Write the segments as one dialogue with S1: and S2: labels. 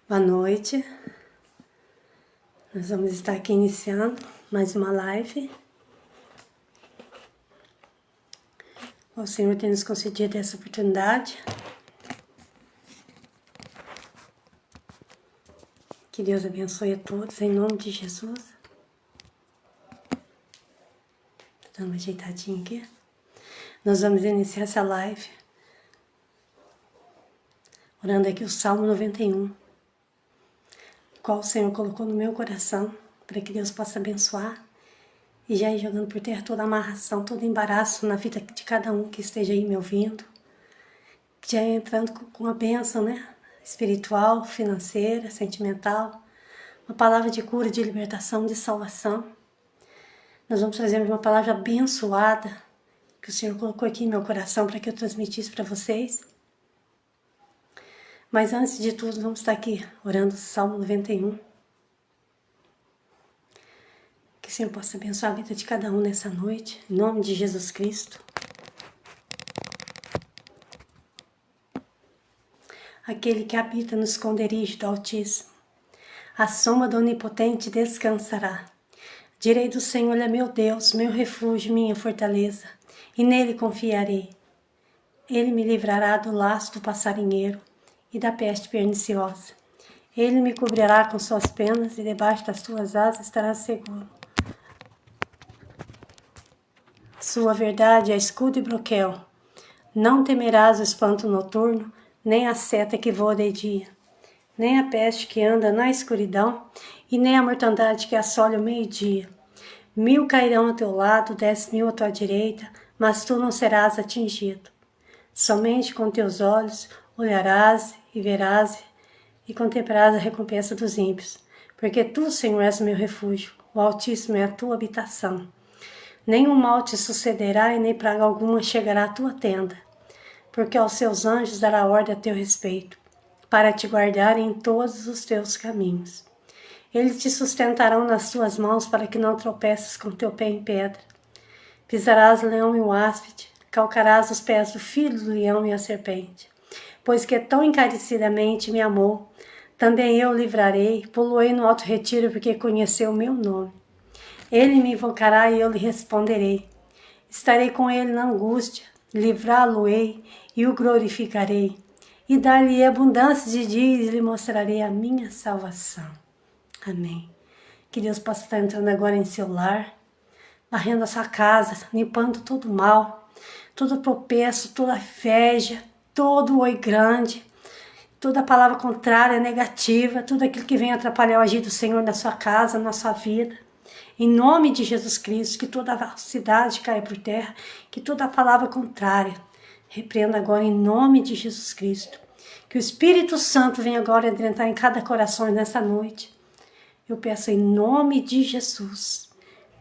S1: Boa noite, nós vamos estar aqui iniciando mais uma live. O Senhor tem nos concedido essa oportunidade. Que Deus abençoe a todos, em nome de Jesus. Dando uma ajeitadinha aqui. Nós vamos iniciar essa live orando aqui o Salmo 91. Qual o Senhor colocou no meu coração, para que Deus possa abençoar e já ir jogando por terra toda amarração, todo embaraço na vida de cada um que esteja aí me ouvindo, já entrando com a bênção, né? Espiritual, financeira, sentimental, uma palavra de cura, de libertação, de salvação. Nós vamos trazer uma palavra abençoada que o Senhor colocou aqui em meu coração para que eu transmitisse para vocês. Mas antes de tudo, vamos estar aqui orando o Salmo 91. Que o Senhor possa abençoar a vida de cada um nessa noite, em nome de Jesus Cristo. Aquele que habita no esconderijo do Altíssimo, à sombra do Onipotente descansará. Direi do Senhor, é meu Deus, meu refúgio, minha fortaleza, e nele confiarei. Ele me livrará do laço do passarinheiro e da peste perniciosa. Ele me cobrirá com suas penas e debaixo das suas asas estará seguro. Sua verdade é escudo e broquel. Não temerás o espanto noturno, nem a seta que voa de dia, nem a peste que anda na escuridão, e nem a mortandade que assola o meio-dia. 1000 cairão ao teu lado, 10.000 à tua direita, mas tu não serás atingido. Somente com teus olhos olharás e verás e contemplarás a recompensa dos ímpios. Porque tu, Senhor, és o meu refúgio, o Altíssimo é a tua habitação. Nenhum mal te sucederá e nem praga alguma chegará à tua tenda. Porque aos seus anjos dará ordem a teu respeito, para te guardarem em todos os teus caminhos. Eles te sustentarão nas tuas mãos para que não tropeças com teu pé em pedra. Pisarás o leão e o áspide, calcarás os pés do filho do leão e a serpente. Pois que tão encarecidamente me amou, também eu o livrarei, poloei no alto retiro, porque conheceu o meu nome. Ele me invocará e eu lhe responderei. Estarei com ele na angústia, livrá-lo-ei e o glorificarei. E dar-lhe abundância de dias e lhe mostrarei a minha salvação. Amém. Que Deus possa estar entrando agora em seu lar, varrendo a sua casa, limpando todo o mal, todo tropeço, toda inveja, todo oi grande, toda palavra contrária, negativa, tudo aquilo que vem atrapalhar o agir do Senhor na sua casa, na sua vida. Em nome de Jesus Cristo, que toda a falsidade caia por terra, que toda a palavra contrária repreenda agora em nome de Jesus Cristo. Que o Espírito Santo venha agora entrar em cada coração nessa noite. Eu peço em nome de Jesus,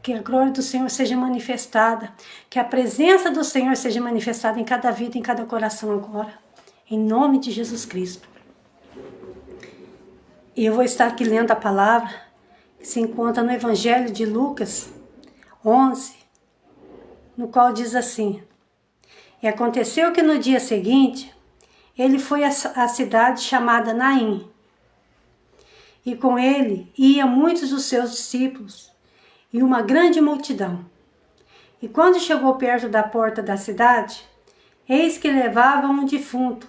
S1: que a glória do Senhor seja manifestada, que a presença do Senhor seja manifestada em cada vida, em cada coração agora, em nome de Jesus Cristo. E eu vou estar aqui lendo a palavra, que se encontra no Evangelho de Lucas 11, no qual diz assim: E aconteceu que no dia seguinte, ele foi à cidade chamada Naim, e com ele iam muitos dos seus discípulos e uma grande multidão. E quando chegou perto da porta da cidade, eis que levava um defunto,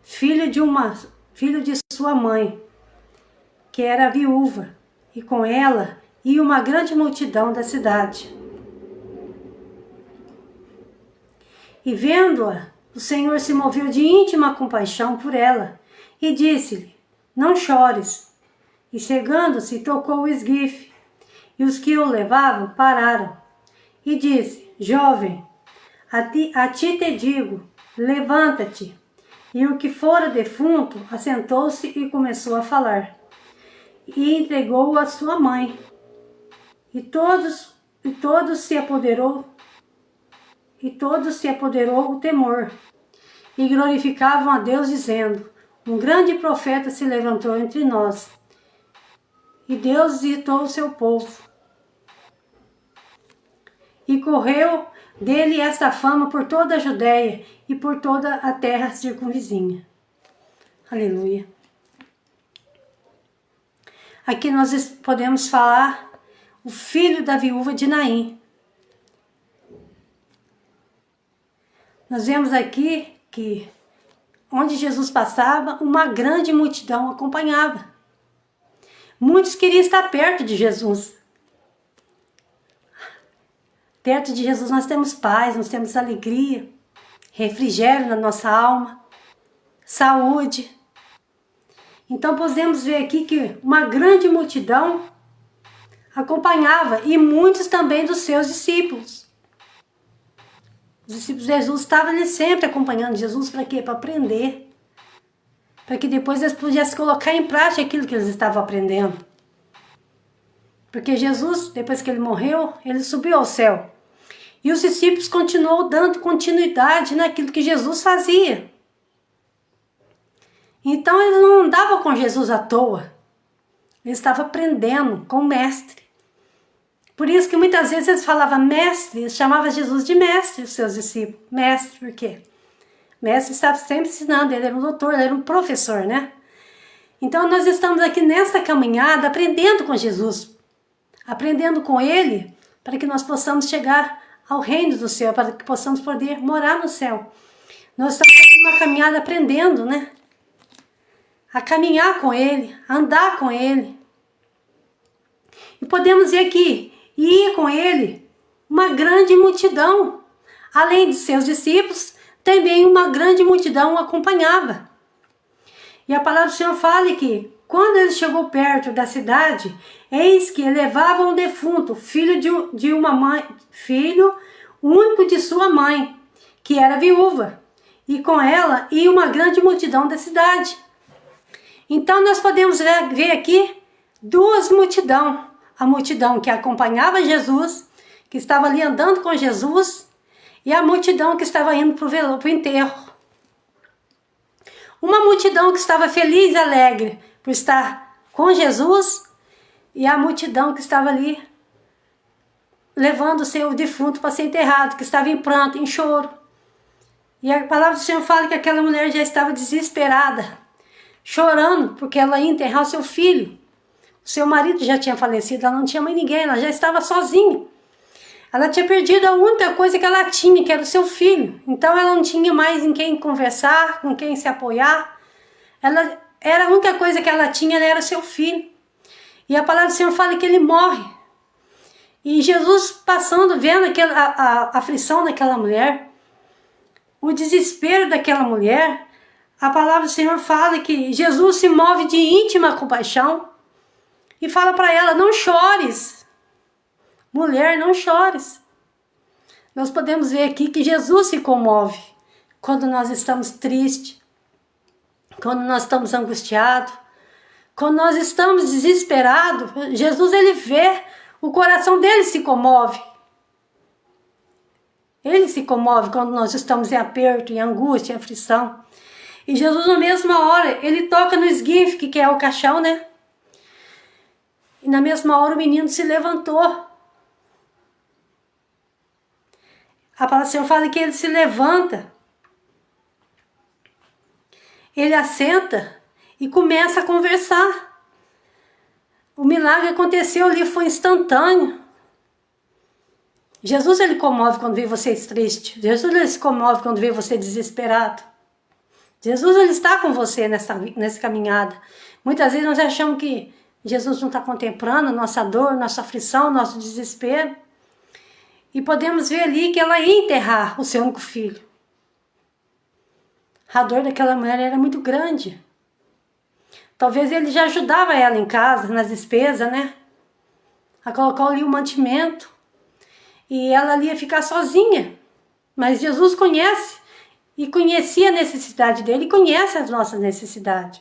S1: filho de sua mãe, que era viúva, e com ela ia uma grande multidão da cidade. E vendo-a, o Senhor se moveu de íntima compaixão por ela, e disse-lhe: Não chores. E chegando-se, tocou o esguife, e os que o levavam pararam. E disse: Jovem, a ti te digo, levanta-te. E o que fora defunto assentou-se e começou a falar. E entregou-o à sua mãe. E todos se apoderou o temor. E glorificavam a Deus, dizendo: Um grande profeta se levantou entre nós. E Deus visitou o seu povo. E correu dele esta fama por toda a Judéia e por toda a terra circunvizinha. Aleluia. aqui nós podemos falar o filho da viúva de Naim. Nós vemos aqui que onde Jesus passava, uma grande multidão acompanhava. Muitos queriam estar perto de Jesus. Perto de Jesus nós temos paz, nós temos alegria, refrigério na nossa alma, saúde. Então podemos ver aqui que uma grande multidão acompanhava e muitos também dos seus discípulos. Os discípulos de Jesus estavam ali sempre acompanhando Jesus para quê? Para aprender. Para que depois eles pudessem colocar em prática aquilo que eles estavam aprendendo. Porque Jesus, depois que ele morreu, ele subiu ao céu. E os discípulos continuou dando continuidade naquilo que Jesus fazia. Então eles não andavam com Jesus à toa. Eles estavam aprendendo com o mestre. Por isso que muitas vezes eles falavam mestre, eles chamavam Jesus de mestre, os seus discípulos. Mestre, por quê? Mestre estava sempre ensinando, ele era um doutor, ele era um professor, né? Então nós estamos aqui nesta caminhada aprendendo com Jesus, aprendendo com ele, para que nós possamos chegar ao reino do céu, para que possamos poder morar no céu. Nós estamos aqui numa caminhada aprendendo, né? A caminhar com ele, a andar com ele. E podemos ver que ia com ele uma grande multidão. Além de seus discípulos, também uma grande multidão o acompanhava. E a palavra do Senhor fala que, quando ele chegou perto da cidade, eis que levava um defunto, filho de uma mãe, filho único de sua mãe, que era viúva, e com ela ia uma grande multidão da cidade. Então nós podemos ver aqui duas multidões. A multidão que acompanhava Jesus, que estava ali andando com Jesus, e a multidão que estava indo para o enterro. Uma multidão que estava feliz e alegre por estar com Jesus, e a multidão que estava ali levando o seu defunto para ser enterrado, que estava em pranto, em choro. E a palavra do Senhor fala que aquela mulher já estava desesperada, chorando porque ela ia enterrar o seu filho. O seu marido já tinha falecido, ela não tinha mais ninguém, ela já estava sozinha. Ela tinha perdido a única coisa que ela tinha, que era o seu filho. Então ela não tinha mais em quem conversar, com quem se apoiar. Era a única coisa que ela tinha, era o seu filho. E a palavra do Senhor fala que ele morre. E Jesus passando, vendo a aflição daquela mulher, o desespero daquela mulher, a palavra do Senhor fala que Jesus se move de íntima compaixão e fala para ela, não chores. Mulher, não chores. Nós podemos ver aqui que Jesus se comove quando nós estamos tristes, quando nós estamos angustiados, quando nós estamos desesperados. Jesus, ele vê, o coração dele se comove. Ele se comove quando nós estamos em aperto, em angústia, em aflição. E Jesus, na mesma hora, ele toca no esguife, que é o caixão, né? E na mesma hora o menino se levantou. A palavra do Senhor fala que ele se levanta. Ele assenta e começa a conversar. O milagre aconteceu ali, foi instantâneo. Jesus, ele comove quando vê você triste. Jesus, ele se comove quando vê você desesperado. Jesus, ele está com você nessa caminhada. Muitas vezes nós achamos que Jesus não está contemplando nossa dor, nossa aflição, nosso desespero. E podemos ver ali que ela ia enterrar o seu único filho. A dor daquela mulher era muito grande. Talvez ele já ajudava ela em casa, nas despesas, né? A colocar ali o mantimento. E ela ali ia ficar sozinha. Mas Jesus conhece e conhecia a necessidade dele e conhece as nossas necessidades.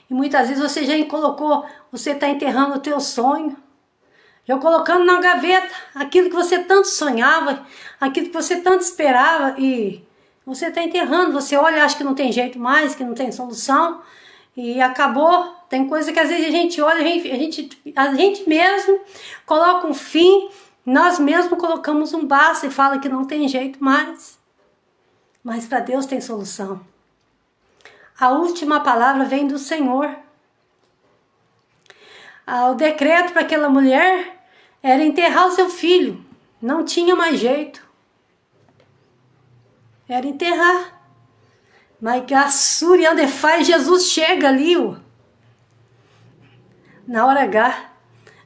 S1: E muitas vezes você já colocou, você está enterrando o teu sonho, já colocando na gaveta aquilo que você tanto sonhava, aquilo que você tanto esperava, e você está enterrando. Você olha e acha que não tem jeito mais, que não tem solução, e acabou. Tem coisa que às vezes a gente olha, a gente mesmo coloca um fim, nós mesmos colocamos um basta e fala que não tem jeito mais. Mas para Deus tem solução. A última palavra vem do Senhor. O decreto para aquela mulher era enterrar o seu filho. Não tinha mais jeito. Era enterrar. Mas Gassuri, onde faz, Jesus chega ali, na hora H.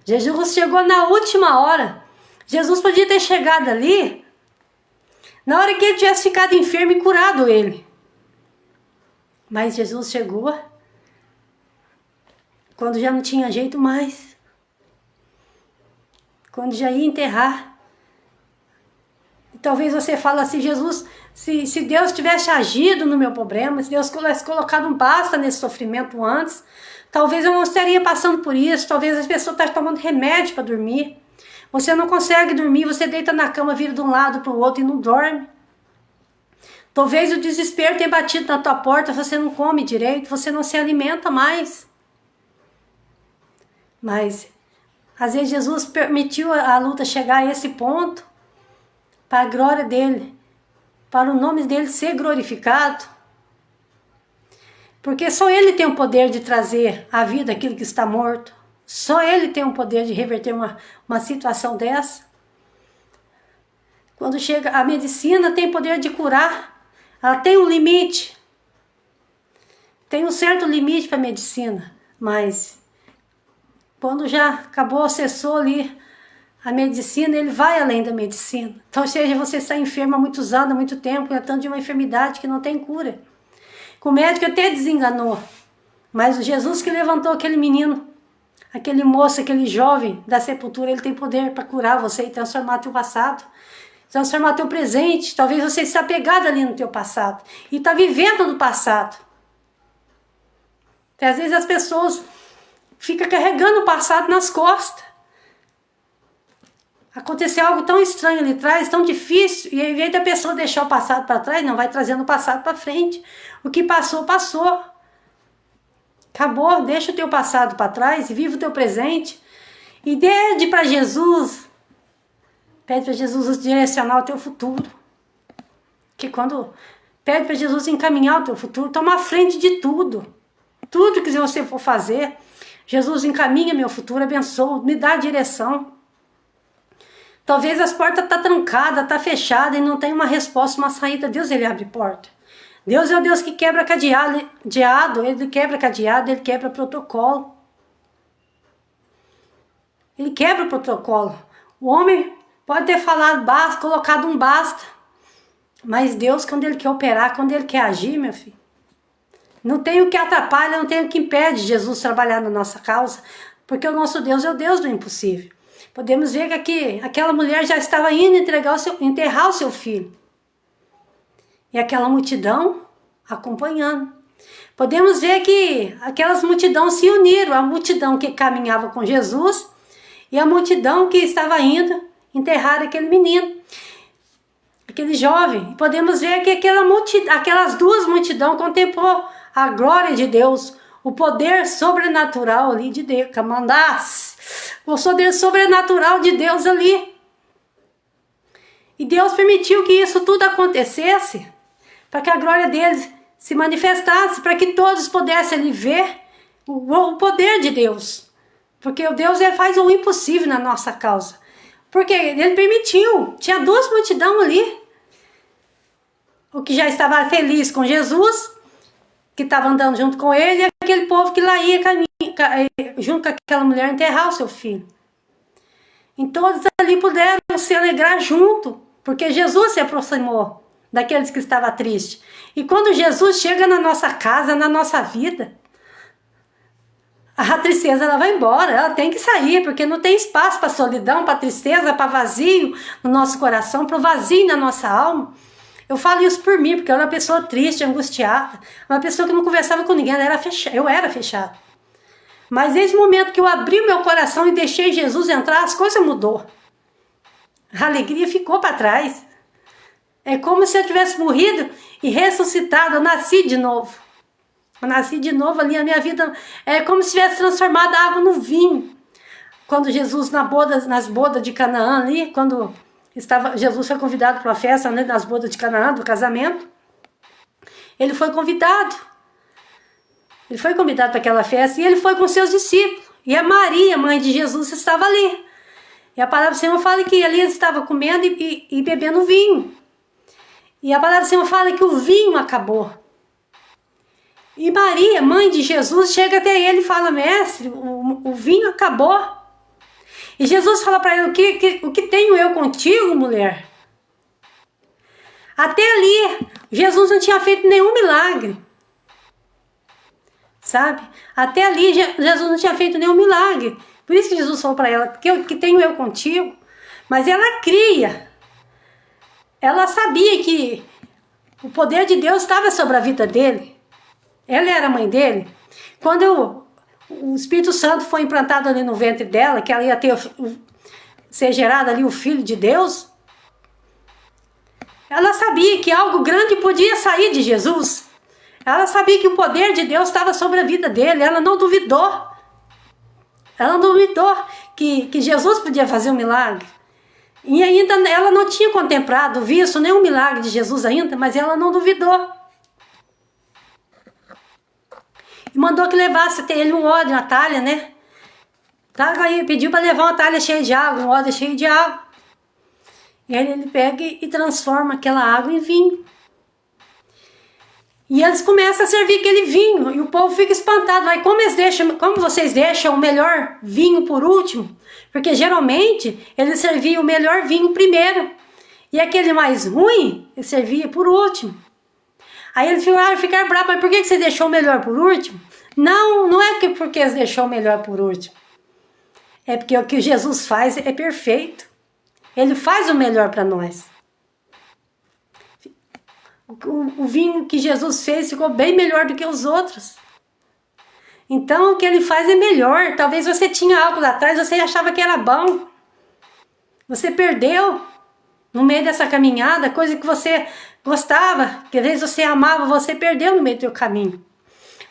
S1: Jesus chegou na última hora. Jesus podia ter chegado ali na hora que ele tivesse ficado enfermo e curado ele. Mas Jesus chegou quando já não tinha jeito mais. Quando já ia enterrar. E talvez você fale assim, Jesus, se Deus tivesse agido no meu problema, se Deus tivesse colocado um basta nesse sofrimento antes, talvez eu não estaria passando por isso, talvez as pessoas estejam tomando remédio para dormir. Você não consegue dormir, você deita na cama, vira de um lado para o outro e não dorme. Talvez o desespero tenha batido na tua porta, você não come direito, você não se alimenta mais. Mas, às vezes, Jesus permitiu a luta chegar a esse ponto para a glória dele, para o nome dele ser glorificado. Porque só ele tem o poder de trazer à vida aquilo que está morto. Só ele tem o poder de reverter uma situação dessa. Quando chega, a medicina tem poder de curar. Ela tem um limite. Tem um certo limite para a medicina. Mas quando já acabou, cessou ali a medicina, ele vai além da medicina. Então, seja você está enfermo há muitos anos, há muito tempo, tratando de uma enfermidade que não tem cura. O médico até desenganou. Mas o Jesus que levantou aquele menino, aquele moço, aquele jovem da sepultura, ele tem poder para curar você e transformar teu passado. Transformar teu presente. Talvez você esteja apegado ali no teu passado. E está vivendo no passado. Às vezes as pessoas ficam carregando o passado nas costas. Aconteceu algo tão estranho ali atrás, tão difícil. E ao invés da pessoa deixar o passado para trás, não, vai trazendo o passado para frente. O que passou, passou. Acabou, deixa o teu passado para trás e vive o teu presente. E pede para Jesus. Pede para Jesus direcionar o teu futuro. Que quando pede para Jesus encaminhar o teu futuro, toma a frente de tudo. Tudo que você for fazer, Jesus encaminha meu futuro, abençoa, me dá a direção. Talvez as portas estão trancadas, está fechada e não tem uma resposta, uma saída. Deus, ele abre porta. Deus é o Deus que quebra cadeado, ele quebra cadeado, ele quebra protocolo. Ele quebra o protocolo. O homem pode ter falado basta, colocado um basta. Mas Deus, quando ele quer operar, quando ele quer agir, meu filho, não tem o que atrapalha, não tem o que impede Jesus trabalhar na nossa causa, porque o nosso Deus é o Deus do impossível. Podemos ver que aqui, aquela mulher já estava indo enterrar o seu filho. E aquela multidão acompanhando. Podemos ver que aquelas multidões se uniram, a multidão que caminhava com Jesus e a multidão que estava indo enterrar aquele menino, aquele jovem. Podemos ver que aquelas duas multidões contemplou a glória de Deus, o poder sobrenatural ali de Deus, o poder sobrenatural de Deus ali. E Deus permitiu que isso tudo acontecesse, para que a glória deles se manifestasse, para que todos pudessem ali ver o poder de Deus. Porque o Deus, ele faz o impossível na nossa causa. Porque ele permitiu, tinha duas multidões ali. O que já estava feliz com Jesus, que estava andando junto com ele, e aquele povo que lá ia junto com aquela mulher enterrar o seu filho. E todos ali puderam se alegrar junto, porque Jesus se aproximou daqueles que estavam tristes. E quando Jesus chega na nossa casa, na nossa vida, a tristeza ela vai embora, ela tem que sair, porque não tem espaço para solidão, para tristeza, para vazio no nosso coração, para o vazio na nossa alma. Eu falo isso por mim, porque eu era uma pessoa triste, angustiada, uma pessoa que não conversava com ninguém, eu era fechada. Mas desde o momento que eu abri meu coração e deixei Jesus entrar, as coisas mudou. A alegria ficou para trás. É como se eu tivesse morrido e ressuscitado, eu nasci de novo. Eu nasci de novo ali, a minha vida é como se tivesse transformado a água no vinho. Quando Jesus, nas bodas de Canaã ali, quando Jesus foi convidado para a festa, né, nas bodas de Canaã, do casamento, ele foi convidado. Ele foi convidado para aquela festa e ele foi com seus discípulos. E a Maria, mãe de Jesus, estava ali. E a palavra do Senhor fala que ali eles estavam comendo e bebendo vinho. E a palavra do Senhor fala que o vinho acabou. E Maria, mãe de Jesus, chega até ele e fala: mestre, o vinho acabou. E Jesus fala para ele: o que tenho eu contigo, mulher? Até ali, Jesus não tinha feito nenhum milagre. Sabe? Até ali, Jesus não tinha feito nenhum milagre. Por isso que Jesus falou para ela: que tenho eu contigo? Mas ela cria. Ela sabia que o poder de Deus estava sobre a vida dele. Ela era a mãe dele. Quando o Espírito Santo foi implantado ali no ventre dela, que ela ia ser gerada ali o Filho de Deus, ela sabia que algo grande podia sair de Jesus. Ela sabia que o poder de Deus estava sobre a vida dele. Ela não duvidou. Ela não duvidou que Jesus podia fazer um milagre. E ainda ela não tinha contemplado, visto nenhum milagre de Jesus ainda, mas ela não duvidou. E mandou que levasse até ele um odre, uma talha, né? Aí pediu para levar uma talha cheia de água, um odre cheio de água. E aí ele pega e transforma aquela água em vinho. E eles começam a servir aquele vinho, e o povo fica espantado. Aí como vocês deixam o melhor vinho por último? Porque geralmente eles serviam o melhor vinho primeiro, e aquele mais ruim, ele servia por último. Aí eles ficaram bravos: mas por que você deixou o melhor por último? Não é porque eles deixou o melhor por último. É porque o que Jesus faz é perfeito. Ele faz o melhor para nós. O vinho que Jesus fez ficou bem melhor do que os outros. Então o que ele faz é melhor. Talvez você tinha algo lá atrás, você achava que era bom. Você perdeu no meio dessa caminhada, coisa que você gostava, que às vezes você amava, você perdeu no meio do seu caminho.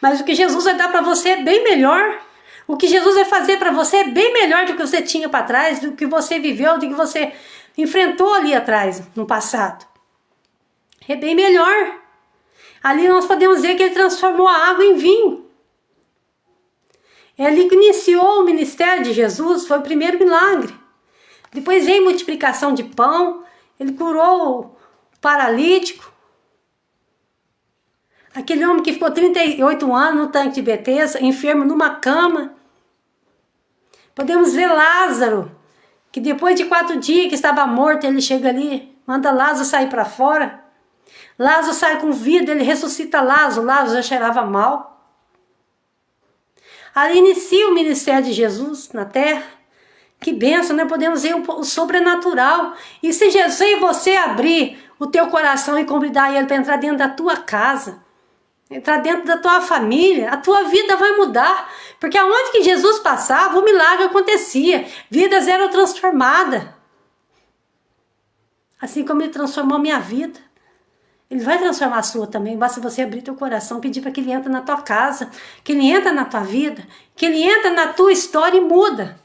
S1: Mas o que Jesus vai dar para você é bem melhor. O que Jesus vai fazer para você é bem melhor do que você tinha para trás, do que você viveu, do que você enfrentou ali atrás, no passado. É bem melhor. Ali nós podemos ver que ele transformou a água em vinho. É ali que iniciou o ministério de Jesus, foi o primeiro milagre. Depois veio multiplicação de pão, ele curou o paralítico. Aquele homem que ficou 38 anos no tanque de Betesda, enfermo numa cama. Podemos ver Lázaro, que depois de 4 dias que estava morto, ele chega ali, manda Lázaro sair para fora. Lázaro sai com vida, ele ressuscita Lázaro. Lázaro já cheirava mal. Ali inicia o ministério de Jesus na terra. Que bênção, né? Podemos ver o sobrenatural. E se Jesus e você abrir o teu coração e convidar ele para entrar dentro da tua casa, entrar dentro da tua família, a tua vida vai mudar. Porque aonde que Jesus passava, o milagre acontecia. Vidas eram transformadas. Assim como ele transformou a minha vida. Ele vai transformar a sua também. Basta você abrir teu coração, pedir para que ele entre na tua casa, que ele entre na tua vida, que ele entre na tua história e muda.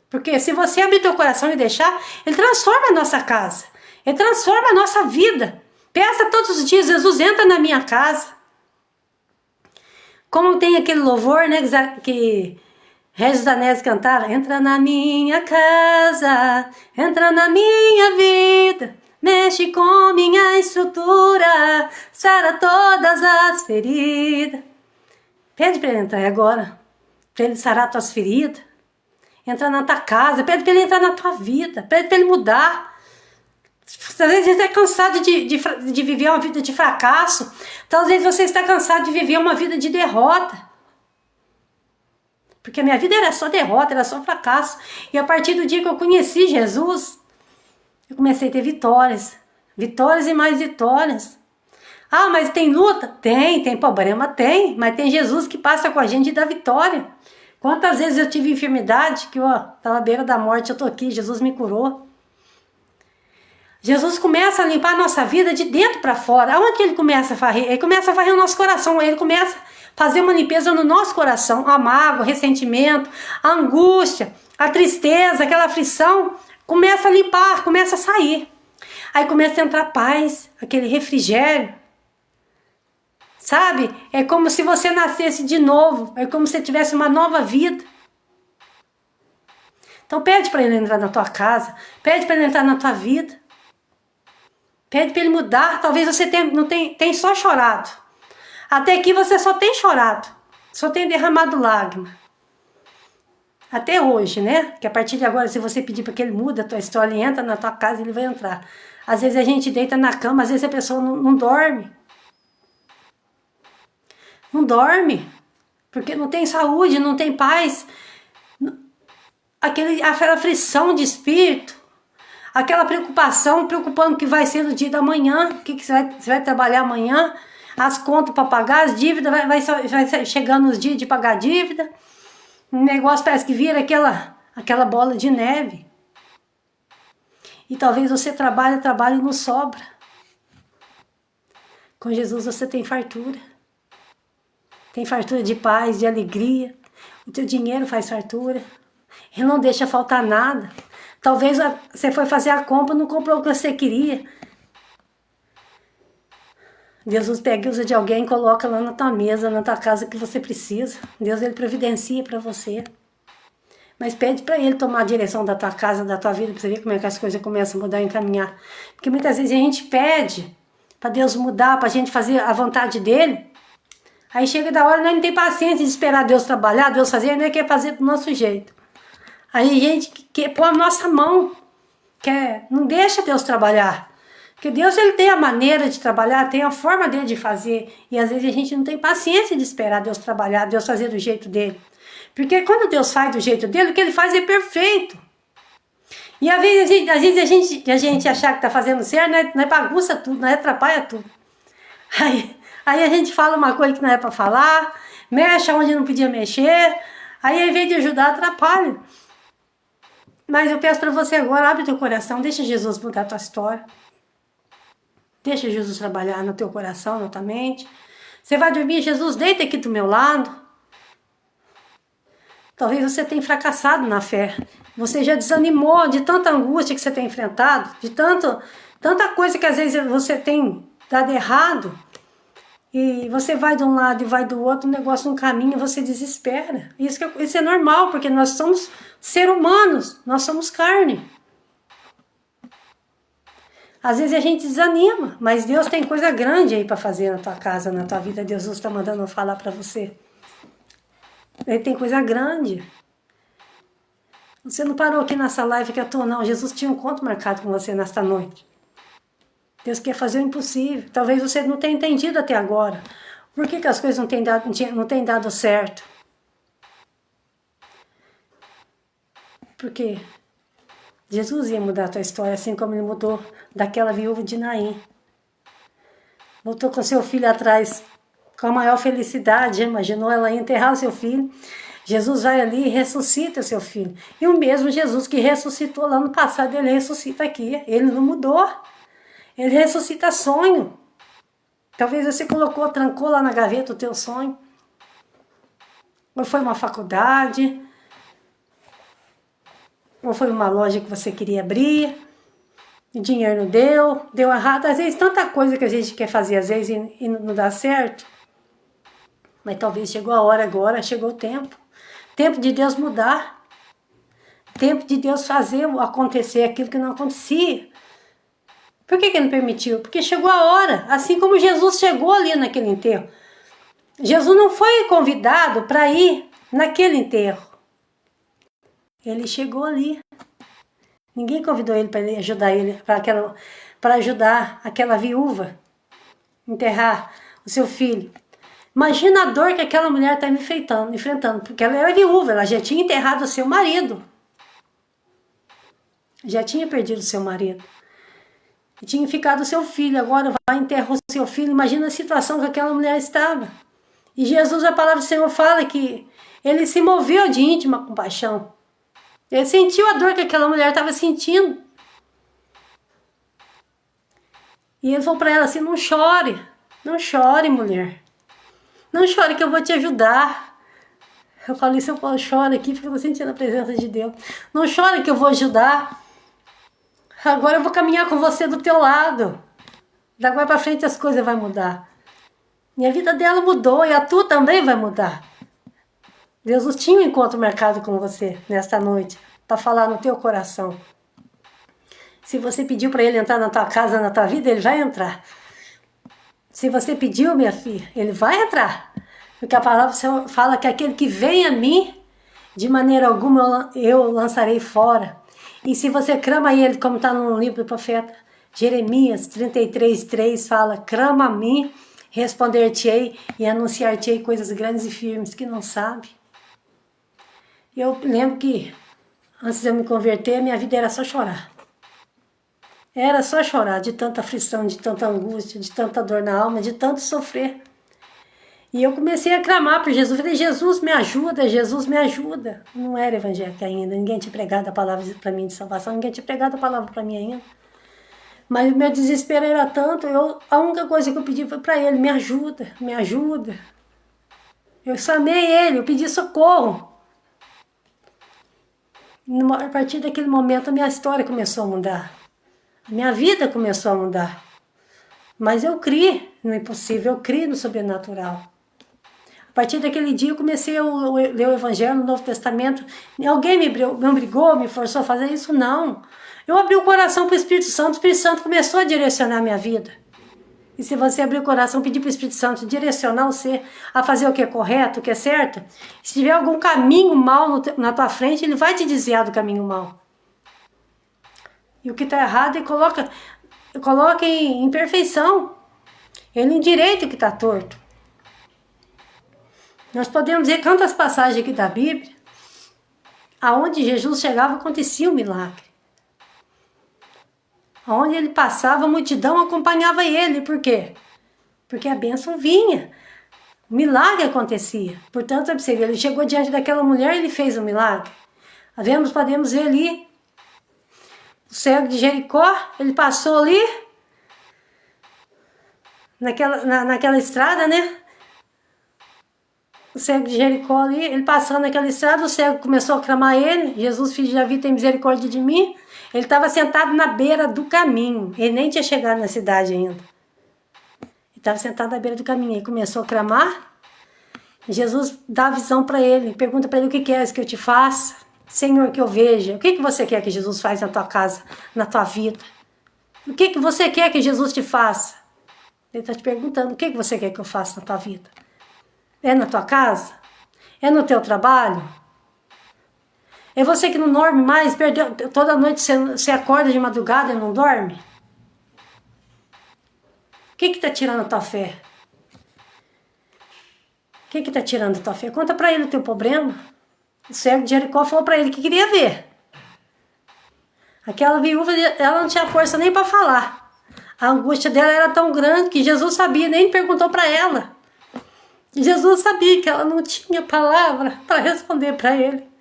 S1: Porque se você abrir teu coração e deixar, ele transforma a nossa casa. Ele transforma a nossa vida. Peça todos os dias: Jesus, entra na minha casa. Como tem aquele louvor, né, que Regis Danese cantava: entra na minha casa, entra na minha vida, mexe com minha estrutura, sara todas as feridas. Pede para ele entrar agora, para ele sarar tuas feridas. Entra na tua casa, pede para ele entrar na tua vida, pede para ele mudar. Às vezes você está cansado de viver uma vida de fracasso. Talvez você está cansado de viver uma vida de derrota. Porque a minha vida era só derrota, era só fracasso. E a partir do dia que eu conheci Jesus, eu comecei a ter vitórias. Vitórias e mais vitórias. Ah, mas tem luta? Tem problema? Tem. Mas tem Jesus que passa com a gente e dá vitória. Quantas vezes eu tive enfermidade, que eu estava à beira da morte, eu estou aqui, Jesus me curou. Jesus começa a limpar a nossa vida de dentro para fora. Aonde que ele começa a varrer? Ele começa a varrer o nosso coração. Ele começa a fazer uma limpeza no nosso coração. A mágoa, o ressentimento, a angústia, a tristeza, aquela aflição. Começa a limpar, começa a sair. Aí começa a entrar paz, aquele refrigério. Sabe? É como se você nascesse de novo. É como se você tivesse uma nova vida. Então pede para ele entrar na tua casa, pede para ele entrar na tua vida. Pede para ele mudar. Talvez você tenha só chorado. Até aqui você só tem chorado, só tem derramado lágrima. Até hoje, né? Que a partir de agora, se você pedir para que ele mude a tua história, ele entra na tua casa, ele vai entrar. Às vezes a gente deita na cama, às vezes a pessoa não dorme. Não dorme, porque não tem saúde, não tem paz. Aquela aflição de espírito, aquela preocupação, preocupando o que vai ser no dia da manhã, o que você vai trabalhar amanhã, as contas para pagar, as dívidas, vai chegando os dias de pagar a dívida. O negócio parece que vira aquela bola de neve. E talvez você trabalhe e não sobra. Com Jesus você tem fartura. Tem fartura de paz, de alegria. O teu dinheiro faz fartura. Ele não deixa faltar nada. Talvez você foi fazer a compra e não comprou o que você queria. Deus pega e usa de alguém e coloca lá na tua mesa, na tua casa, o que você precisa. Deus, ele providencia para você. Mas pede para ele tomar a direção da tua casa, da tua vida, para você ver como é que as coisas começam a mudar e encaminhar. Porque muitas vezes a gente pede para Deus mudar, para a gente fazer a vontade dele. Aí chega da hora, nós não tem paciência de esperar Deus trabalhar, Deus fazer, nós quer fazer do nosso jeito. Aí a gente quer pôr a nossa mão, não deixa Deus trabalhar. Porque Deus, ele tem a maneira de trabalhar, tem a forma dele de fazer. E às vezes a gente não tem paciência de esperar Deus trabalhar, Deus fazer do jeito dele. Porque quando Deus faz do jeito dele, o que ele faz é perfeito. E às vezes a gente achar que está fazendo certo, nós bagunça tudo, nós atrapalha tudo. Aí a gente fala uma coisa que não é para falar, mexe onde não podia mexer, aí ao invés de ajudar, atrapalha. Mas eu peço para você agora, abre teu coração, deixa Jesus mudar a tua história. Deixa Jesus trabalhar no teu coração, na tua mente. Você vai dormir, Jesus, deita aqui do meu lado. Talvez você tenha fracassado na fé. Você já desanimou de tanta angústia que você tem enfrentado, de tanta coisa que às vezes você tem dado errado. E você vai de um lado e vai do outro, o negócio não caminha, você desespera. Isso é normal, porque nós somos seres humanos, nós somos carne. Às vezes a gente desanima, mas Deus tem coisa grande aí para fazer na tua casa, na tua vida. Deus está mandando eu falar para você. Ele tem coisa grande. Você não parou aqui nessa live que eu tô, não. Jesus tinha um encontro marcado com você nesta noite. Deus quer fazer o impossível. Talvez você não tenha entendido até agora. Por que as coisas não têm dado certo? Porque Jesus ia mudar a tua história, assim como ele mudou daquela viúva de Naim. Voltou com seu filho atrás, com a maior felicidade. Imaginou ela ia enterrar o seu filho. Jesus vai ali e ressuscita o seu filho. E o mesmo Jesus que ressuscitou lá no passado, ele ressuscita aqui. Ele não mudou. Ele ressuscita sonho. Talvez você trancou lá na gaveta o teu sonho. Ou foi uma faculdade, ou foi uma loja que você queria abrir, o dinheiro não deu errado. Às vezes tanta coisa que a gente quer fazer, às vezes e não dá certo. Mas talvez chegou a hora agora, chegou o tempo. Tempo de Deus mudar. Tempo de Deus fazer acontecer aquilo que não acontecia. Por que ele não permitiu? Porque chegou a hora, assim como Jesus chegou ali naquele enterro. Jesus não foi convidado para ir naquele enterro. Ele chegou ali. Ninguém convidou ele para ajudar para ajudar aquela viúva a enterrar o seu filho. Imagina a dor que aquela mulher está enfrentando, porque ela era viúva, ela já tinha enterrado o seu marido. Já tinha perdido o seu marido. E tinha ficado o seu filho, agora vai enterrar o seu filho. Imagina a situação que aquela mulher estava. E Jesus, a palavra do Senhor fala que ele se moveu de íntima compaixão. Ele sentiu a dor que aquela mulher estava sentindo. E ele falou para ela assim, não chore, mulher. Não chore que eu vou te ajudar. Eu falei, se eu choro aqui, porque eu estou sentindo a presença de Deus. Não chore que eu vou ajudar. Agora eu vou caminhar com você do teu lado. Da agora para frente as coisas vão mudar. E a vida dela mudou e a tua também vai mudar. Deus tinha um encontro marcado com você nesta noite. para falar no teu coração. Se você pediu para ele entrar na tua casa, na tua vida, ele vai entrar. Se você pediu, minha filha, ele vai entrar. Porque a palavra fala que aquele que vem a mim, de maneira alguma eu lançarei fora. E se você clama a ele, como está no livro do profeta Jeremias 33:3, fala: clama a mim, responder-te-ei e anunciar-te-ei coisas grandes e firmes que não sabe. Eu lembro que antes de eu me converter, minha vida era só chorar. Era só chorar de tanta aflição, de tanta angústia, de tanta dor na alma, de tanto sofrer. E eu comecei a clamar por Jesus. Falei: Jesus, me ajuda, Jesus, me ajuda. Não era evangélica ainda, ninguém tinha pregado a palavra para mim de salvação, ninguém tinha pregado a palavra para mim ainda. Mas o meu desespero era tanto, a única coisa que eu pedi foi para ele: me ajuda, me ajuda. Eu chamei ele, eu pedi socorro. A partir daquele momento a minha história começou a mudar. A minha vida começou a mudar. Mas eu criei no impossível, eu criei no sobrenatural. A partir daquele dia eu comecei a ler o Evangelho, o Novo Testamento. Alguém me obrigou, me forçou a fazer isso? Não. Eu abri o coração para o Espírito Santo começou a direcionar a minha vida. E se você abrir o coração, pedir para o Espírito Santo direcionar você a fazer o que é correto, o que é certo, se tiver algum caminho mal na tua frente, ele vai te desviar do caminho mal. E o que está errado, ele coloca em perfeição. Ele endireita o que está torto. Nós podemos ver tantas passagens aqui da Bíblia, aonde Jesus chegava, acontecia um milagre. Aonde ele passava, a multidão acompanhava ele. Por quê? Porque a bênção vinha. O milagre acontecia. Portanto, ele chegou diante daquela mulher e ele fez um milagre. Podemos ver ali o cego de Jericó, ele passou ali, naquela estrada, né? O cego de Jericó ali, ele passando naquela estrada, o cego começou a clamar a ele: Jesus, filho de Davi, tem misericórdia de mim. Ele estava sentado na beira do caminho, ele nem tinha chegado na cidade ainda. Ele estava sentado na beira do caminho, ele começou a clamar. Jesus dá a visão para ele, pergunta para ele: o que queres que eu te faça? Senhor, que eu veja. O que você quer que Jesus faça na tua casa, na tua vida? O que você quer que Jesus te faça? Ele está te perguntando: o que você quer que eu faça na tua vida? É na tua casa? É no teu trabalho? É você que não dorme mais, toda noite você acorda de madrugada e não dorme? O que está tirando a tua fé? O que está tirando a tua fé? Conta para ele o teu problema. O cego de Jericó falou para ele que queria ver. Aquela viúva, ela não tinha força nem para falar. A angústia dela era tão grande que Jesus sabia, nem perguntou para ela. Jesus sabia que ela não tinha palavra para responder para ele.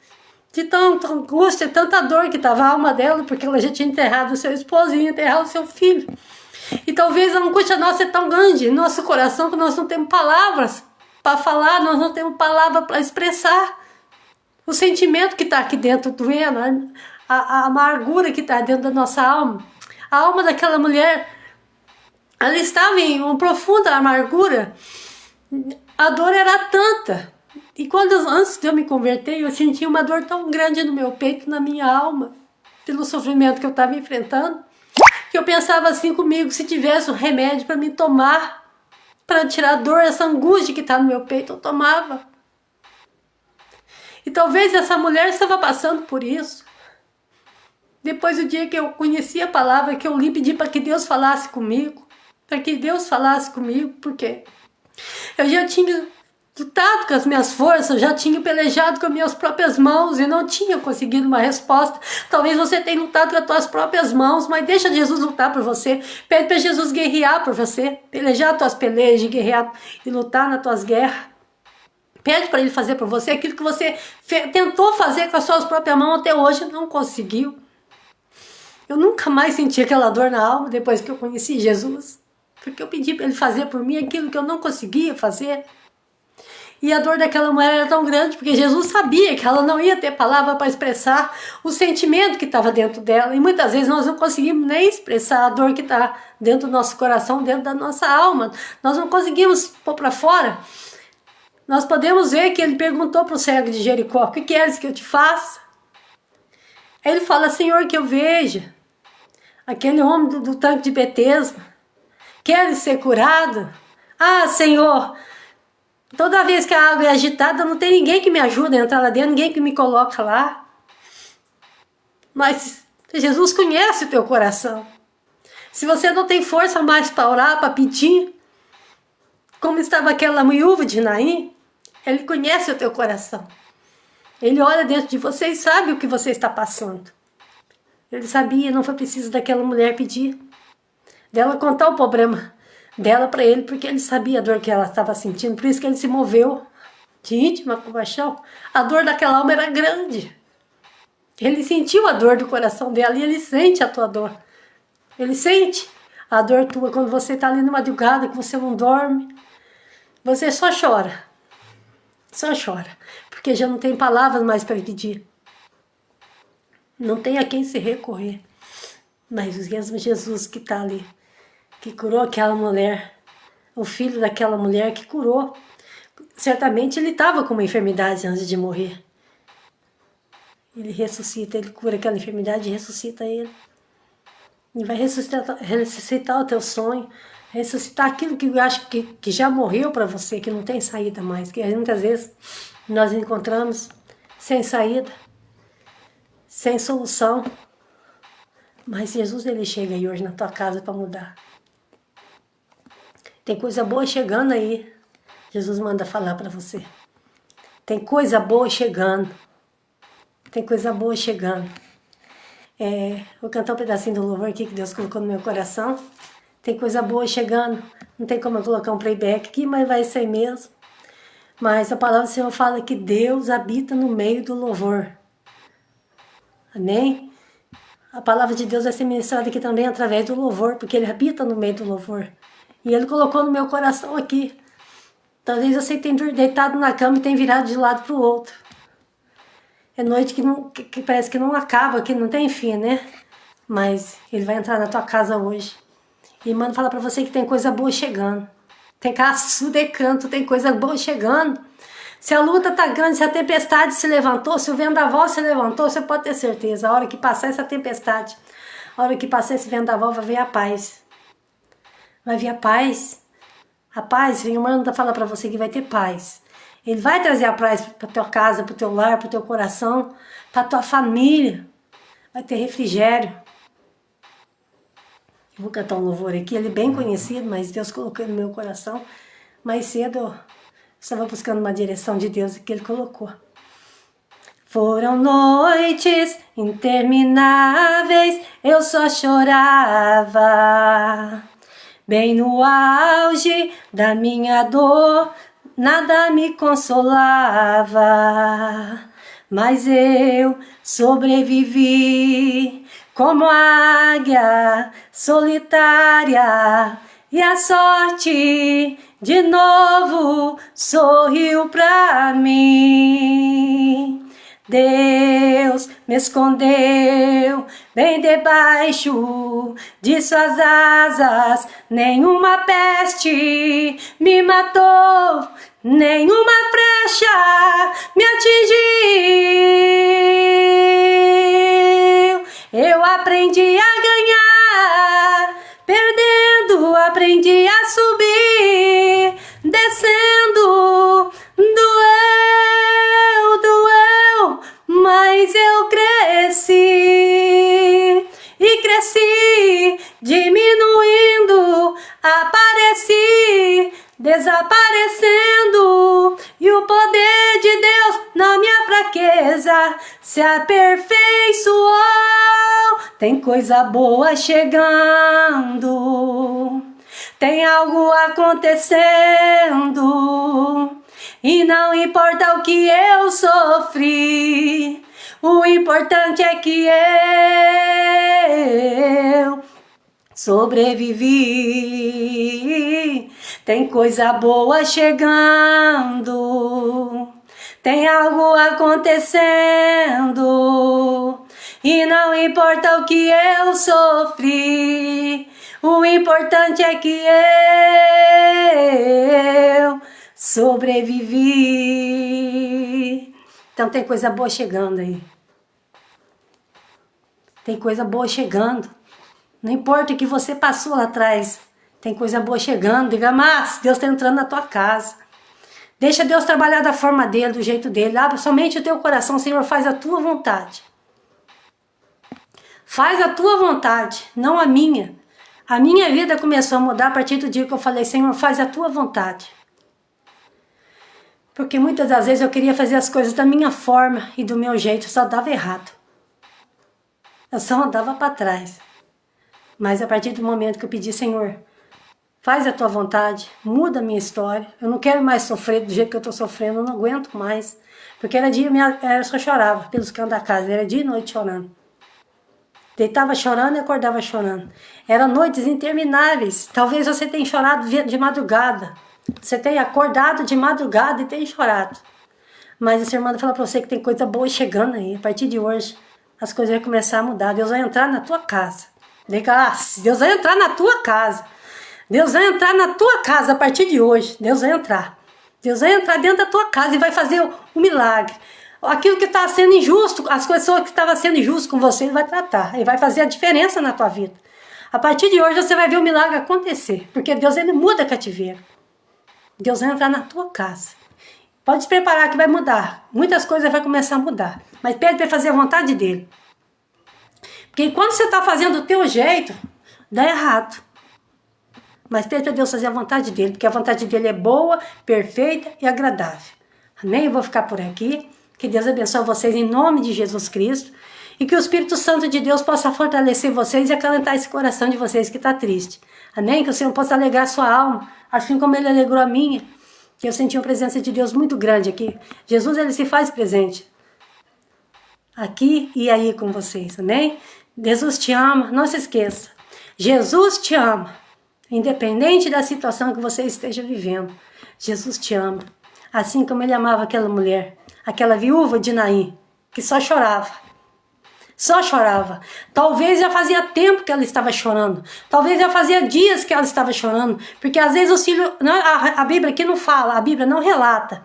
S1: De tanta angústia, tanta dor que estava a alma dela, porque ela já tinha enterrado o seu esposo e enterrado o seu filho. E talvez a angústia nossa é tão grande no nosso coração que nós não temos palavras para falar, nós não temos palavra para expressar o sentimento que está aqui dentro doendo, a amargura que está dentro da nossa alma. A alma daquela mulher, ela estava em uma profunda amargura. A dor era tanta. E antes de eu me converter, eu senti uma dor tão grande no meu peito, na minha alma, pelo sofrimento que eu estava enfrentando, que eu pensava assim comigo: se tivesse um remédio para me tomar, para tirar a dor, essa angústia que está no meu peito, eu tomava. E talvez essa mulher estava passando por isso. Depois do dia que eu conheci a palavra, que eu li, pedi para que Deus falasse comigo. Para que Deus falasse comigo, porque eu já tinha lutado com as minhas forças, já tinha pelejado com as minhas próprias mãos e não tinha conseguido uma resposta. Talvez você tenha lutado com as tuas próprias mãos, mas deixa Jesus lutar por você. Pede para Jesus guerrear por você, pelejar as tuas pelejas, guerrear e lutar nas tuas guerras. Pede para ele fazer por você aquilo que você tentou fazer com as suas próprias mãos até hoje e não conseguiu. Eu nunca mais senti aquela dor na alma depois que eu conheci Jesus, porque eu pedi para ele fazer por mim aquilo que eu não conseguia fazer. E a dor daquela mulher era tão grande porque Jesus sabia que ela não ia ter palavra para expressar o sentimento que estava dentro dela. E muitas vezes nós não conseguimos nem expressar a dor que está dentro do nosso coração, dentro da nossa alma. Nós não conseguimos pôr para fora. Nós podemos ver que ele perguntou para o cego de Jericó: o que queres que eu te faça? Ele fala, Senhor, que eu veja aquele homem do tanque de Betesda, quer ser curado? Ah, Senhor, toda vez que a água é agitada, não tem ninguém que me ajude a entrar lá dentro, ninguém que me coloca lá. Mas Jesus conhece o teu coração. Se você não tem força mais para orar, para pedir, como estava aquela viúva de Naim, Ele conhece o teu coração. Ele olha dentro de você e sabe o que você está passando. Ele sabia, não foi preciso daquela mulher pedir, dela contar o problema dela para ele, porque ele sabia a dor que ela estava sentindo, por isso que ele se moveu de íntima compaixão. A dor daquela alma era grande. Ele sentiu a dor do coração dela e ele sente a tua dor. Ele sente a dor tua quando você está ali na madrugada, que você não dorme. Você só chora. Só chora. Porque já não tem palavras mais para pedir. Não tem a quem se recorrer. Mas o mesmo Jesus que está ali, que curou aquela mulher, o filho daquela mulher que curou, certamente ele estava com uma enfermidade antes de morrer. Ele ressuscita, ele cura aquela enfermidade e ressuscita ele. E vai ressuscitar o teu sonho, ressuscitar aquilo que eu acho que já morreu para você, que não tem saída mais. Que muitas vezes nós encontramos sem saída, sem solução. Mas Jesus, ele chega aí hoje na tua casa para mudar. Tem coisa boa chegando aí. Jesus manda falar para você. Tem coisa boa chegando. Tem coisa boa chegando. Vou cantar um pedacinho do louvor aqui que Deus colocou no meu coração. Tem coisa boa chegando. Não tem como eu colocar um playback aqui, mas vai ser mesmo. Mas a palavra do Senhor fala que Deus habita no meio do louvor. Amém? A palavra de Deus vai ser ministrada aqui também através do louvor, porque Ele habita no meio do louvor. E Ele colocou no meu coração aqui. Talvez você tenha deitado na cama e tenha virado de lado para o outro. É noite que parece que não acaba, que não tem fim, né? Mas Ele vai entrar na tua casa hoje. E manda falar para você que tem coisa boa chegando. Tem caço de canto, tem coisa boa chegando. Se a luta tá grande, se a tempestade se levantou, se o vendaval se levantou, você pode ter certeza. A hora que passar essa tempestade, a hora que passar esse vendaval, vai vir a paz. Vai vir a paz. A paz, o Senhor manda falar para você que vai ter paz. Ele vai trazer a paz para tua casa, para o teu lar, para o teu coração, para tua família. Vai ter refrigério. Eu vou cantar um louvor aqui, ele é bem conhecido, mas Deus colocou no meu coração. Mais cedo eu estava buscando uma direção de Deus que Ele colocou. Foram noites intermináveis, eu só chorava. Bem no auge da minha dor, nada me consolava, mas eu sobrevivi como águia solitária, e a sorte de novo sorriu pra mim. Deus me escondeu bem debaixo de suas asas, nenhuma peste me matou, nenhuma flecha me atingiu. Eu aprendi a ganhar, perdendo, aprendi a subir, descendo, doeu, mas eu cresci, e cresci, diminuindo, apareci, desaparecendo, e o poder de Deus na minha fraqueza se aperfeiçoou. Tem coisa boa chegando, tem algo acontecendo, e não importa o que eu sofri, o importante é que eu sobrevivi. Tem coisa boa chegando, tem algo acontecendo, e não importa o que eu sofri, o importante é que eu sobrevivi. Então tem coisa boa chegando aí. Tem coisa boa chegando. Não importa o que você passou lá atrás, tem coisa boa chegando. Diga, mas Deus está entrando na tua casa. Deixa Deus trabalhar da forma dele, do jeito dele. Abre somente o teu coração, Senhor, faz a tua vontade. Faz a tua vontade, não a minha. A minha vida começou a mudar a partir do dia que eu falei, Senhor, faz a tua vontade. Porque muitas das vezes eu queria fazer as coisas da minha forma e do meu jeito, só dava errado. Eu só andava para trás. Mas a partir do momento que eu pedi, Senhor, faz a tua vontade, muda a minha história. Eu não quero mais sofrer do jeito que eu estou sofrendo, eu não aguento mais. Porque era dia, eu só chorava pelos cantos da casa, era dia e noite chorando. Deitava chorando e acordava chorando. Eram noites intermináveis. Talvez você tenha chorado de madrugada. Você tenha acordado de madrugada e tenha chorado. Mas essa irmã fala para você que tem coisa boa chegando aí. A partir de hoje, as coisas vão começar a mudar. Deus vai entrar na tua casa. Deus vai entrar na tua casa. Deus vai entrar na tua casa a partir de hoje. Deus vai entrar. Deus vai entrar dentro da tua casa e vai fazer o milagre. Aquilo que está sendo injusto, as pessoas que estavam sendo injustas com você, Ele vai tratar. Ele vai fazer a diferença na tua vida. A partir de hoje você vai ver o milagre acontecer. Porque Deus, Ele muda cativeiro. Deus vai entrar na tua casa. Pode se preparar que vai mudar. Muitas coisas vai começar a mudar. Mas pede para fazer a vontade dEle. Porque quando você está fazendo do teu jeito, dá errado. Mas pede para Deus fazer a vontade dEle. Porque a vontade dEle é boa, perfeita e agradável. Amém? Eu vou ficar por aqui. Que Deus abençoe vocês em nome de Jesus Cristo. E que o Espírito Santo de Deus possa fortalecer vocês e acalentar esse coração de vocês que está triste. Amém? Que o Senhor possa alegrar a sua alma, assim como Ele alegrou a minha. Que eu senti uma presença de Deus muito grande aqui. Jesus, Ele se faz presente. Aqui e aí com vocês. Amém? Jesus te ama. Não se esqueça. Jesus te ama. Independente da situação que você esteja vivendo. Jesus te ama. Assim como Ele amava aquela mulher. Aquela viúva de Naim, que só chorava. Só chorava. Talvez já fazia tempo que ela estava chorando. Talvez já fazia dias que ela estava chorando. Porque às vezes os filhos... A Bíblia aqui não fala, a Bíblia não relata.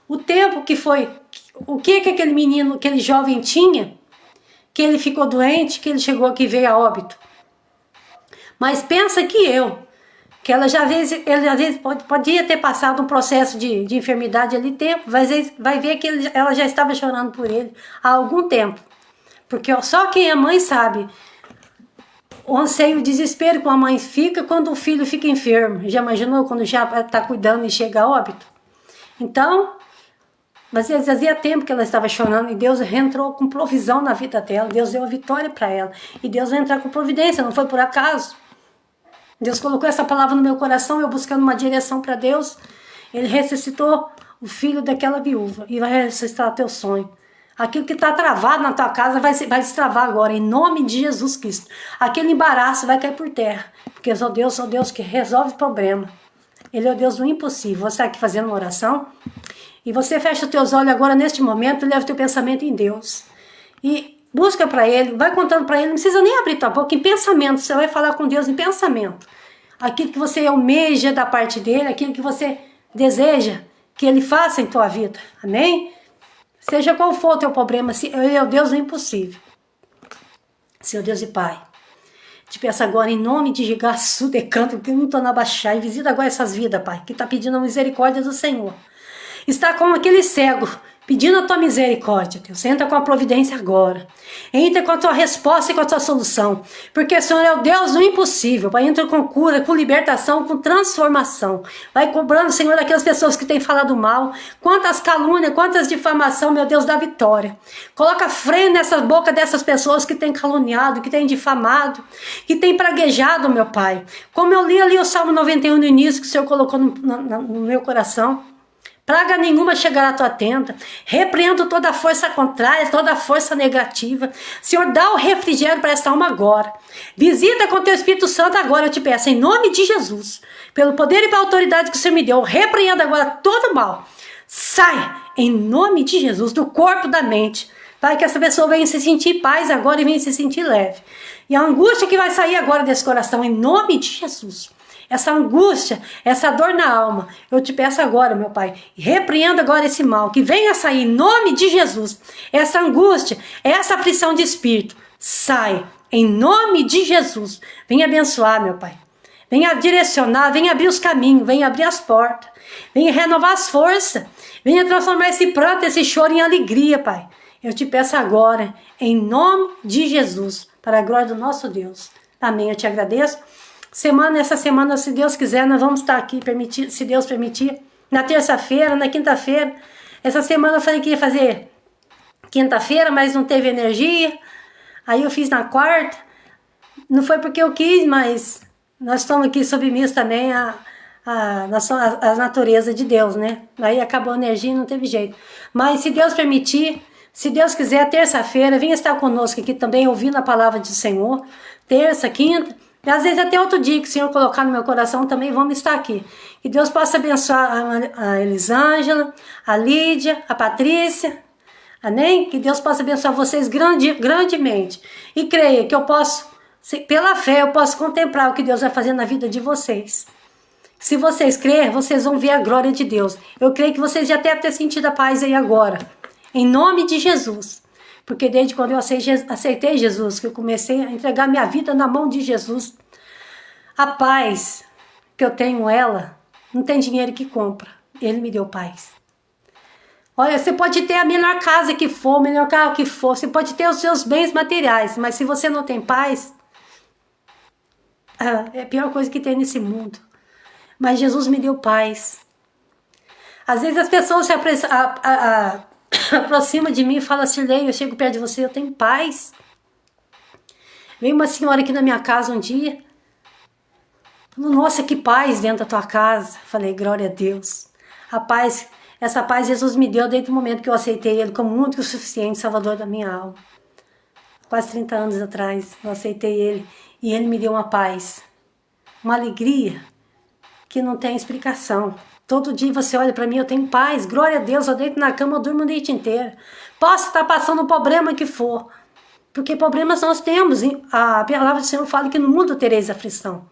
S1: O tempo que foi... O que aquele menino, aquele jovem tinha, que ele ficou doente, que ele chegou aqui e veio a óbito. Mas pensa que que ela já ele às vezes podia ter passado um processo de enfermidade ali tempo, vai ver que ela já estava chorando por ele há algum tempo. Porque só quem é mãe sabe o anseio, o desespero que uma mãe fica quando o filho fica enfermo. Já imaginou quando já está cuidando e chega a óbito? Então, mas fazia tempo que ela estava chorando e Deus entrou com provisão na vida dela. Deus deu a vitória para ela. E Deus vai entrar com providência, não foi por acaso. Deus colocou essa palavra no meu coração, eu buscando uma direção para Deus. Ele ressuscitou o filho daquela viúva e vai ressuscitar teu sonho. Aquilo que está travado na tua casa vai destravar agora, em nome de Jesus Cristo. Aquele embaraço vai cair por terra, porque eu sou Deus que resolve problema. Ele é o Deus do impossível. Você está aqui fazendo uma oração e você fecha os teus olhos agora neste momento e leva o teu pensamento em Deus. E busca para Ele, vai contando para Ele, não precisa nem abrir tua boca, em pensamento, você vai falar com Deus em pensamento. Aquilo que você almeja da parte dEle, aquilo que você deseja que Ele faça em tua vida, amém? Seja qual for o teu problema, Ele é o Deus do impossível. Seu Deus e Pai, te peço agora em nome de Gigaçu de Canto, que não estou na baixar, e visita agora essas vidas, Pai, que está pedindo a misericórdia do Senhor. Está como aquele cego, pedindo a tua misericórdia, Deus. Entra com a providência agora. Entra com a tua resposta e com a tua solução. Porque o Senhor é o Deus do impossível. Pai, entra com cura, com libertação, com transformação. Vai cobrando, Senhor, daquelas pessoas que têm falado mal. Quantas calúnias, quantas difamação, meu Deus, da vitória. Coloca freio nessa boca dessas pessoas que têm caluniado, que têm difamado, que têm praguejado, meu Pai. Como eu li ali o Salmo 91 no início, que o Senhor colocou no meu coração. Praga nenhuma chegará à tua tenda. Repreendo toda a força contrária, toda a força negativa. Senhor, dá o refrigério para esta alma agora. Visita com teu Espírito Santo agora, eu te peço, em nome de Jesus. Pelo poder e pela autoridade que o Senhor me deu, repreendo agora todo mal. Sai, em nome de Jesus, do corpo, da mente. Pai, que essa pessoa venha se sentir paz agora e venha se sentir leve. E a angústia que vai sair agora desse coração, em nome de Jesus. Essa angústia, essa dor na alma, eu te peço agora, meu Pai, repreenda agora esse mal, que venha sair em nome de Jesus. Essa angústia, essa aflição de espírito, sai, em nome de Jesus. Venha abençoar, meu Pai. Venha direcionar, venha abrir os caminhos, venha abrir as portas, venha renovar as forças, venha transformar esse pranto, esse choro em alegria, Pai. Eu te peço agora, em nome de Jesus, para a glória do nosso Deus. Amém, eu te agradeço. Essa semana, se Deus quiser, nós vamos estar aqui, se Deus permitir, na terça-feira, na quinta-feira. Essa semana eu falei que ia fazer quinta-feira, mas não teve energia. Aí eu fiz na quarta. Não foi porque eu quis, mas nós estamos aqui submissos também à natureza de Deus, né? Aí acabou a energia e não teve jeito. Mas se Deus permitir, se Deus quiser, terça-feira, venha estar conosco aqui também, ouvindo a palavra do Senhor. Terça, quinta, e às vezes até outro dia que o Senhor colocar no meu coração também vamos estar aqui. Que Deus possa abençoar a Elisângela, a Lídia, a Patrícia. Amém? Que Deus possa abençoar vocês grandemente. E creia que eu posso, pela fé, eu posso contemplar o que Deus vai fazer na vida de vocês. Se vocês crerem, vocês vão ver a glória de Deus. Eu creio que vocês já devem ter sentido a paz aí agora. Em nome de Jesus. Porque desde quando eu aceitei Jesus, que eu comecei a entregar minha vida na mão de Jesus, a paz que eu tenho ela, não tem dinheiro que compra. Ele me deu paz. Olha, você pode ter a melhor casa que for, o melhor carro que for, você pode ter os seus bens materiais, mas se você não tem paz, é a pior coisa que tem nesse mundo. Mas Jesus me deu paz. Às vezes as pessoas se aproxima de mim e fala assim, Lei, eu chego perto de você, eu tenho paz. Veio uma senhora aqui na minha casa um dia, falou, nossa, que paz dentro da tua casa. Falei, glória a Deus. A paz, essa paz Jesus me deu desde o momento que eu aceitei Ele como único e suficiente Salvador da minha alma. Quase 30 anos atrás, eu aceitei Ele e Ele me deu uma paz, uma alegria que não tem explicação. Todo dia você olha para mim, eu tenho paz, glória a Deus, eu deito na cama, eu durmo a noite inteira. Posso estar passando o problema que for, porque problemas nós temos. A palavra do Senhor fala que no mundo tereis aflição.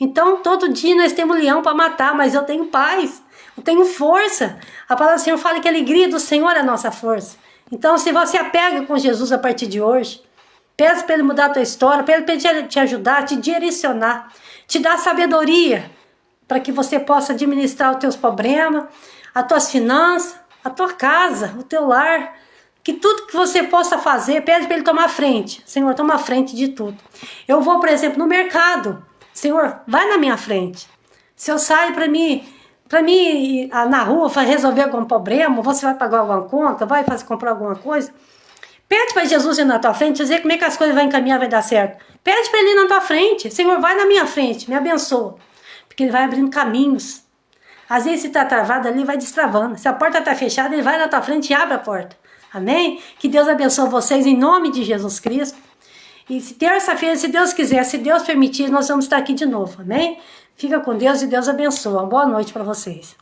S1: Então, todo dia nós temos leão para matar, mas eu tenho paz, eu tenho força. A palavra do Senhor fala que a alegria do Senhor é a nossa força. Então, se você apega com Jesus a partir de hoje, peça para Ele mudar a tua história, peça para Ele te ajudar, te direcionar, te dar sabedoria, para que você possa administrar os teus problemas, as tuas finanças, a tua casa, o teu lar, que tudo que você possa fazer, pede para Ele tomar frente. Senhor, toma frente de tudo. Eu vou, por exemplo, no mercado. Senhor, vai na minha frente. Se eu saio para mim na rua, resolver algum problema, você vai pagar alguma conta, vai comprar alguma coisa, pede para Jesus ir na tua frente, dizer como é que as coisas vão encaminhar, vai dar certo. Pede para Ele ir na tua frente. Senhor, vai na minha frente, me abençoa. Porque Ele vai abrindo caminhos. Às vezes se está travado ali, vai destravando. Se a porta está fechada, Ele vai na tua frente e abre a porta. Amém? Que Deus abençoe vocês em nome de Jesus Cristo. E terça-feira, se Deus quiser, se Deus permitir, nós vamos estar aqui de novo. Amém? Fica com Deus e Deus abençoe. Uma boa noite para vocês.